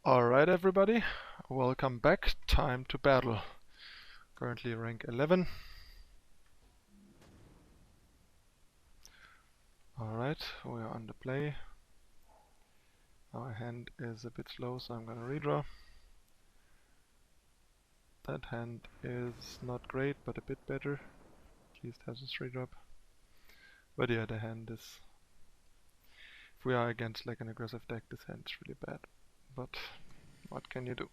Alright everybody, welcome back. Time to battle. Currently rank 11. Alright, we are on the play. Our hand is a bit slow, so I'm gonna redraw. That hand is not great, but a bit better. At least has a 3-drop. But yeah, the hand is... If we are against like an aggressive deck, this hand is really bad. But what can you do?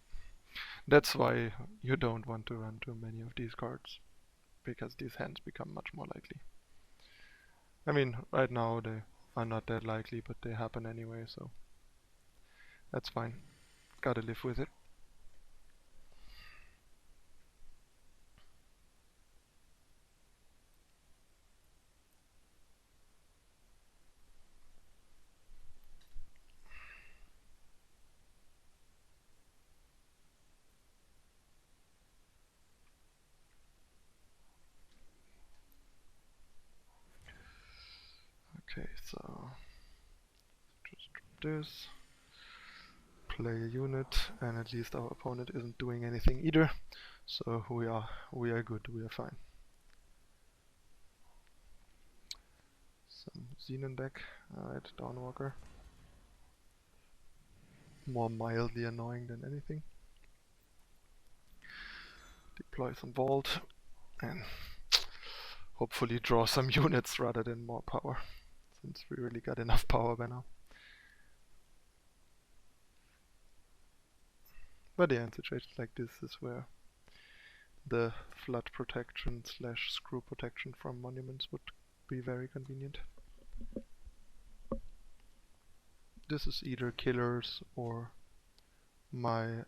That's why you don't want to run too many of these cards, because these hands become much more likely. I mean, right now they are not that likely, but they happen anyway, so that's fine. Gotta live with it. Okay, so just drop this, play a unit, and at least our opponent isn't doing anything either. So we are good, we are fine. Some Xenan back. Alright, Dawnwalker. More mildly annoying than anything. Deploy some Vault and hopefully draw some units rather than more power, since we really got enough power by now. But yeah, in situations like this is where the flood protection / screw protection from monuments would be very convenient. This is either killers or my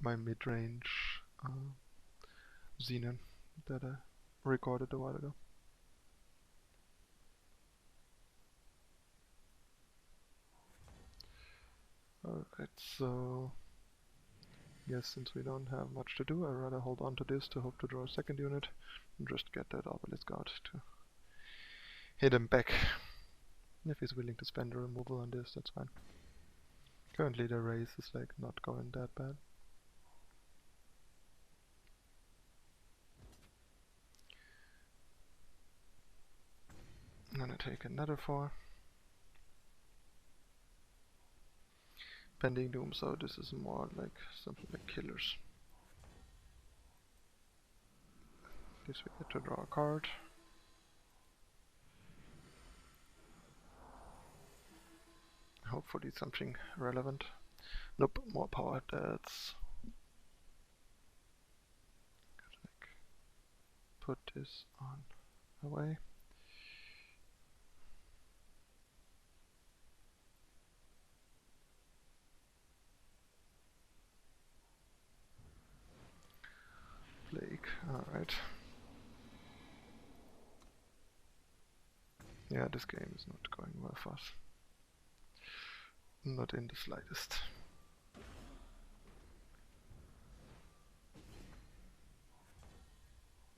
my mid-range Xenan that I recorded a while ago. Alright, so yes, since we don't have much to do, I'd rather hold on to this to hope to draw a second unit and just get that Obelisk out to hit him back. If he's willing to spend a removal on this, that's fine. Currently the race is like not going that bad. I'm gonna take another 4. Pending Doom, so this is more like something like killers. At least we get to draw a card. Hopefully something relevant. Nope, more power. That's... like, put this on away. Plague, alright. Yeah, this game is not going well for us. Not in the slightest.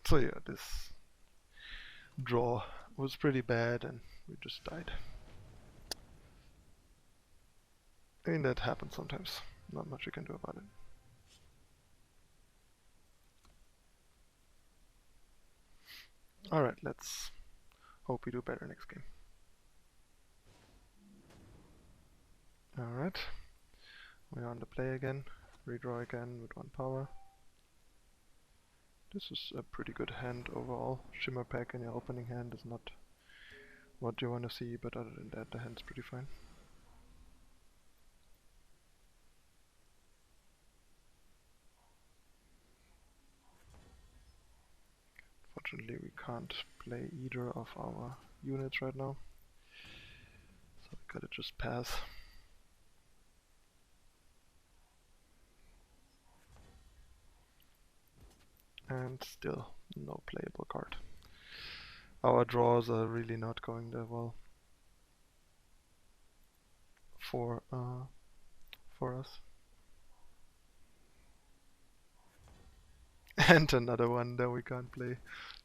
So yeah, this draw was pretty bad and we just died. I mean, that happens sometimes. Not much you can do about it. Alright, let's hope we do better next game. Alright, we're on the play again. Redraw again with 1 power. This is a pretty good hand overall. Shimmerpack in your opening hand is not what you want to see, but other than that the hand's pretty fine. Fortunately we can't play either of our units right now, so we gotta just pass. And still no playable card. Our draws are really not going that well for us. And another one that we can't play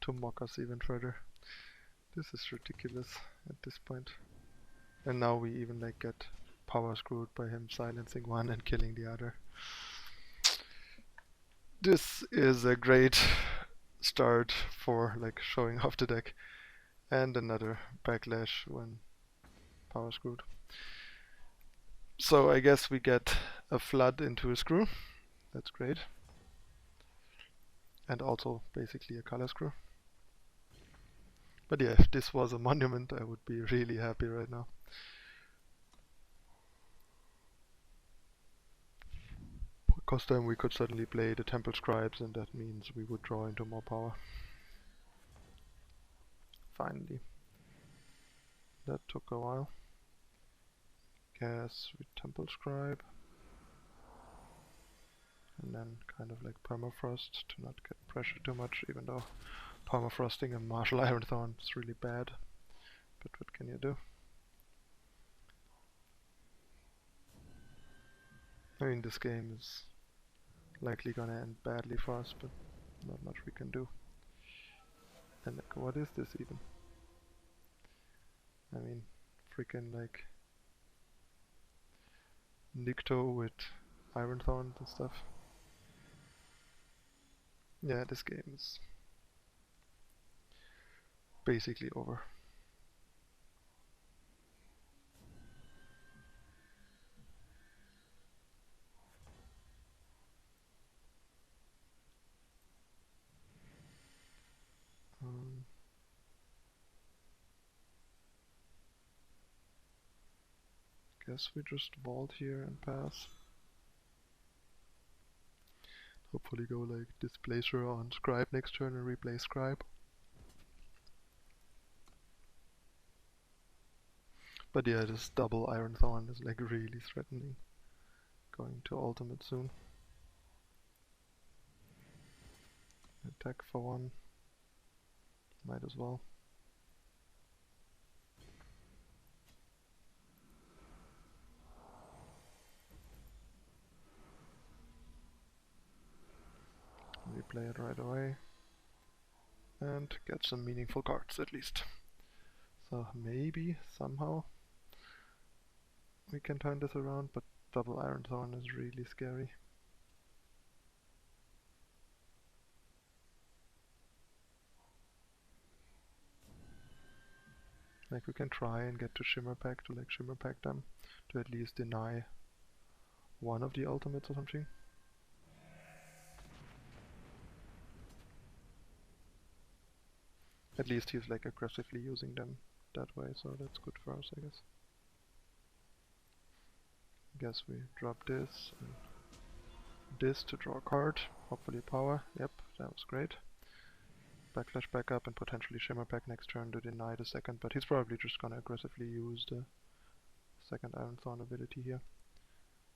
to mock us even further. This is ridiculous at this point. And now we even like get power screwed by him silencing one and killing the other. This is a great start for like showing off the deck. And another backlash when power screwed. So I guess we get a flood into a screw. That's great. And also basically a color screw. But yeah, if this was a monument, I would be really happy right now. Because then we could suddenly play the Temple Scribes, and that means we would draw into more power. Finally. That took a while. Guess we Temple Scribe. And then kind of like Permafrost to not get pressured too much, even though Permafrosting a Martial Ironthorn is really bad. But what can you do? I mean, this game is likely gonna end badly for us, but not much we can do. And like, what is this even? I mean, freaking like Nikto with Ironthorn and stuff. Yeah, this game is basically over. Guess we just vault here and pass. Hopefully go like Displacer on Scribe next turn and replay Scribe. But yeah, this double Ironthorn is like really threatening. Going to ultimate soon. Attack for one. Might as well. Replay it right away. And get some meaningful cards at least. So maybe, somehow, we can turn this around, but double Ironthorn is really scary. Like we can try and get to Shimmerpack to like Shimmerpack them, to at least deny one of the ultimates or something. At least he's like aggressively using them that way, so that's good for us, I guess. Guess we drop this and this to draw a card, hopefully power. Yep, that was great. Backlash back up and potentially Shimmerpack next turn to deny the second, but he's probably just gonna aggressively use the second Ironthorn ability here.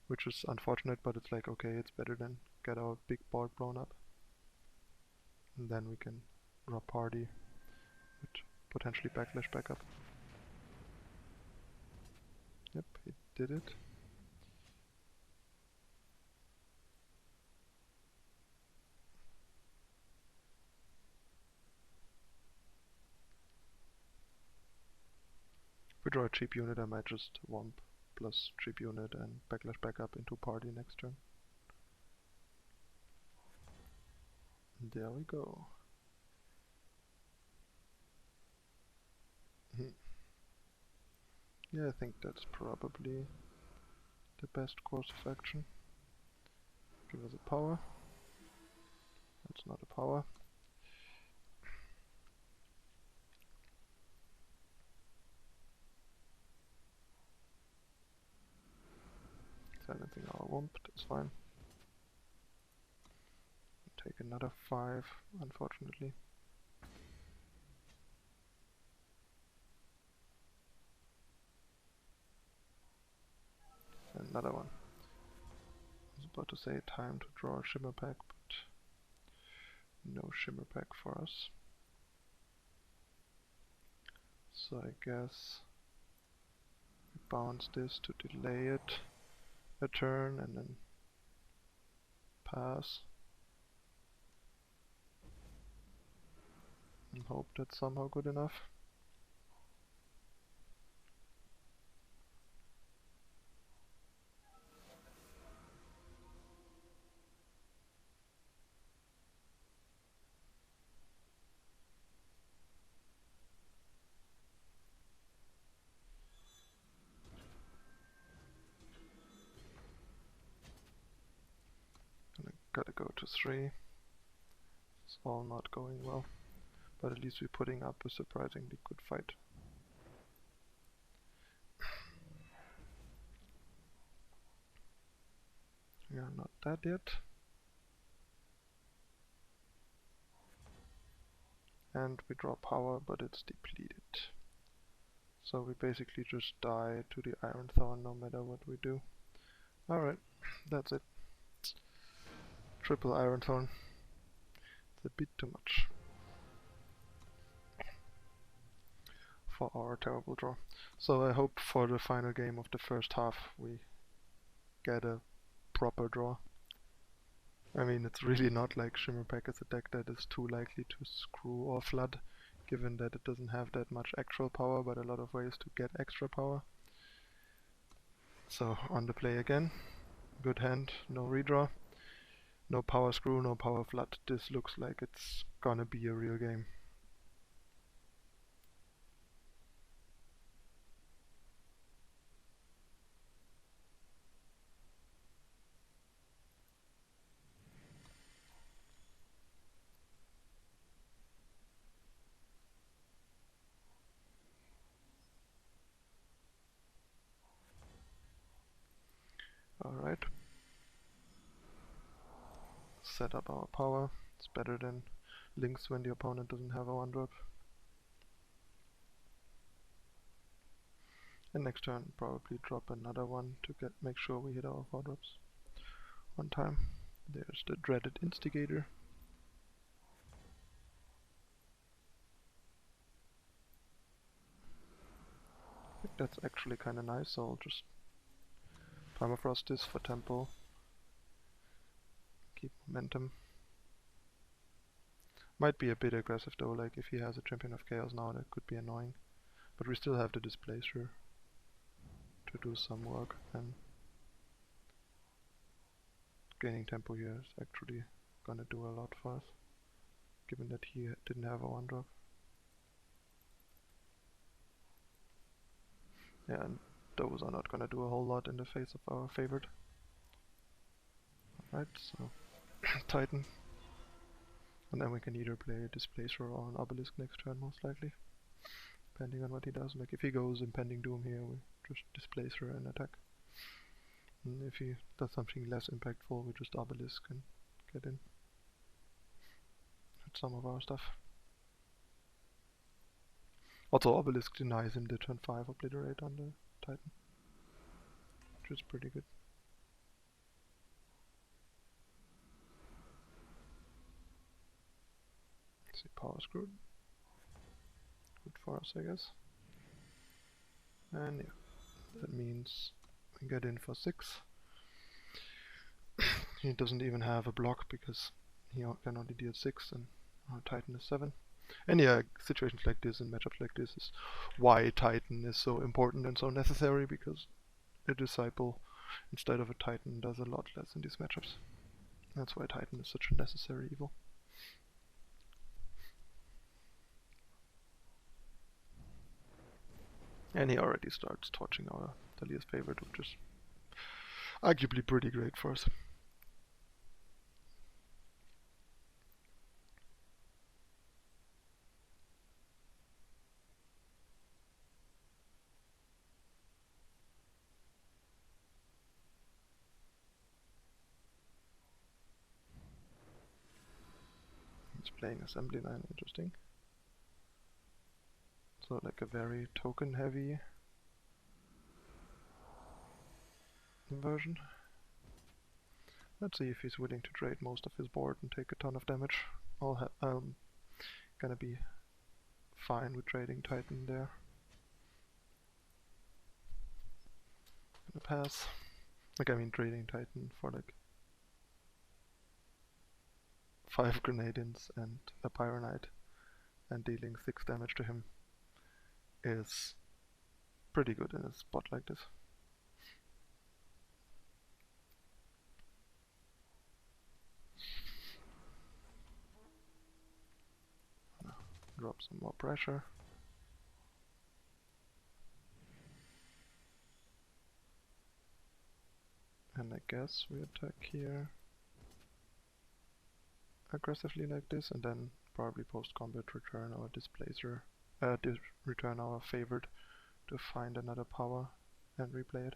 Which is unfortunate, but it's like, okay, it's better than get our big board blown up. And then we can drop party with potentially Backlash back up. Yep, he did it. If we draw a cheap unit, I might just Wump plus cheap unit and Backlash back up into party next turn. And there we go. Yeah, I think that's probably the best course of action. Give us a power. That's not a power. Silencing our Wump, that's fine. Take another 5, unfortunately. Another one. I was about to say time to draw a Shimmerpack, but no Shimmerpack for us. So I guess we bounce this to delay it a turn and then pass. And hope that's somehow good enough. Gotta go to 3. It's all not going well. But at least we're putting up a surprisingly good fight. We are not dead yet. And we draw power, but it's depleted. So we basically just die to the Iron Thorn no matter what we do. Alright, that's it. Triple Iron Thorn. It's a bit too much for our terrible draw. So I hope for the final game of the first half we get a proper draw. I mean, it's really not like Shimmerpack is a deck that is too likely to screw or flood, given that it doesn't have that much actual power, but a lot of ways to get extra power. So, on the play again. Good hand, no redraw. No power screw, no power flood. This looks like it's gonna be a real game. Alright. Set up our power. It's better than Lynx when the opponent doesn't have a 1-drop. And next turn probably drop another one to make sure we hit our 4-drops on time. There's the dreaded Instigator. I think that's actually kinda nice, so I'll just Permafrost this for tempo. Keep momentum. Might be a bit aggressive though, like if he has a Champion of Chaos now that could be annoying. But we still have the Displacer to do some work, and gaining tempo here is actually gonna do a lot for us, given that he didn't have a 1-drop. Yeah, and those are not gonna do a whole lot in the face of our favorite. Alright, so Titan. And then we can either play a Displacer or an Obelisk next turn, most likely. Depending on what he does. Like if he goes Impending Doom here, we just Displacer and attack. And if he does something less impactful, we just Obelisk and get in. Hit some of our stuff. Also, Obelisk denies him the turn 5 Obliterate on the Titan, which is pretty good. Let's see, power screwed. Good for us, I guess. And yeah, that means we get in for 6. He doesn't even have a block because he can only deal 6 and our Titan is 7. And yeah, situations like this and matchups like this is why Titan is so important and so necessary, because a Disciple instead of a Titan does a lot less in these matchups. That's why Titan is such a necessary evil. And he already starts torching our Talir's favorite, which is arguably pretty great for us. He's playing Assembly Line, interesting. So like a very token heavy version. Let's see if he's willing to trade most of his board and take a ton of damage. I'm gonna be fine with trading Titan there. Gonna pass. Like, I mean, trading Titan for like 5 Grenadins and a Pyronite and dealing 6 damage to him is pretty good in a spot like this. Drop some more pressure. And I guess we attack here. aggressively like this, and then probably post-combat return our Displacer, return our favored to find another power and replay it,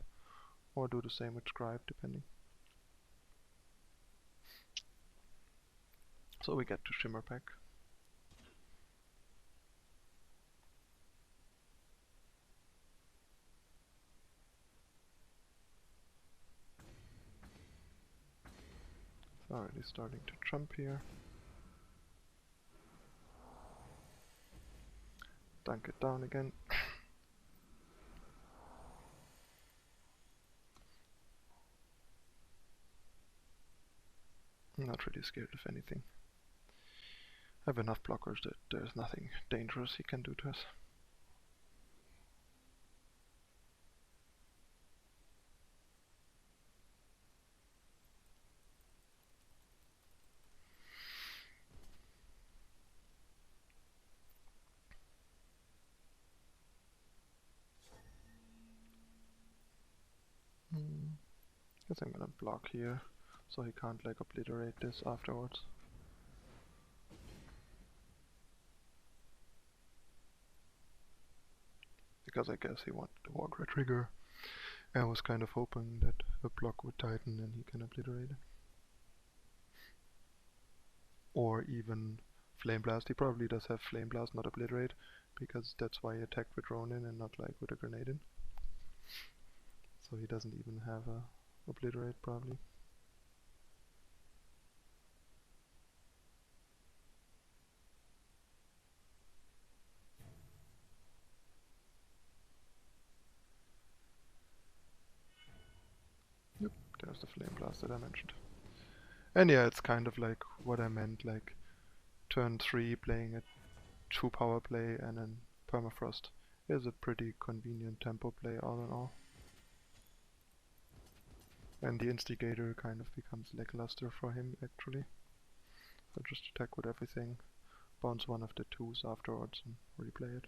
or do the same with Scribe, depending. So we get to Shimmerpack. It's already starting to jump here. Dunk it down again. I'm not really scared of anything. I have enough blockers that there's nothing dangerous he can do to us. Guess I'm gonna block here, so he can't like obliterate this afterwards. Because I guess he wanted the Warcry trigger. I was kind of hoping that a block would tighten and he can obliterate it. Or even Flame Blast. He probably does have Flame Blast, not obliterate, because that's why he attacked with Ronin and not like with a grenade in. So he doesn't even have a obliterate probably. Yep, there's the Flame Blast that I mentioned. And yeah, it's kind of like what I meant, like turn 3 playing a 2 power play and then Permafrost is a pretty convenient tempo play all in all. And the Instigator kind of becomes lackluster for him actually. So just attack with everything, bounce one of the 2s afterwards and replay it.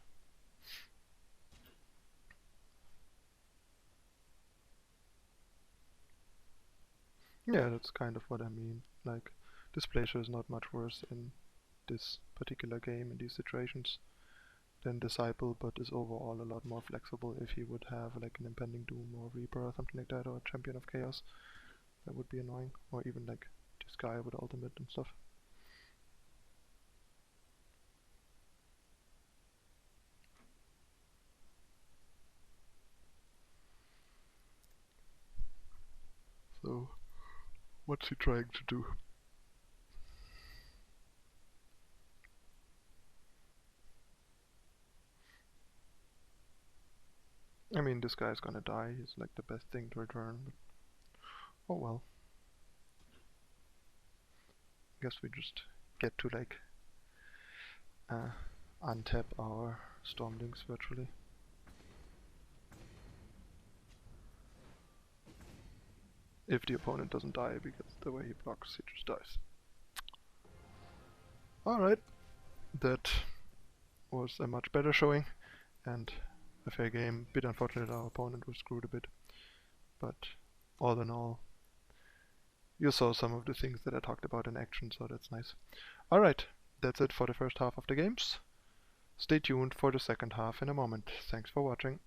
Yeah, that's kind of what I mean. Like, Displacer is not much worse in this particular game in these situations than Disciple, but is overall a lot more flexible. If he would have like an Impending Doom or Reaper or something like that, or a Champion of Chaos, that would be annoying. Or even like this guy with ultimate and stuff. So, what's he trying to do? I mean, this guy's gonna die. He's like the best thing to return, but oh well. Guess we just get to like untap our Stormlings virtually. If the opponent doesn't die, because the way he blocks, he just dies. Alright, that was a much better showing, and a fair game. Bit unfortunate our opponent was screwed a bit, but all in all, you saw some of the things that I talked about in action, so that's nice. Alright, that's it for the first half of the games. Stay tuned for the second half in a moment. Thanks for watching.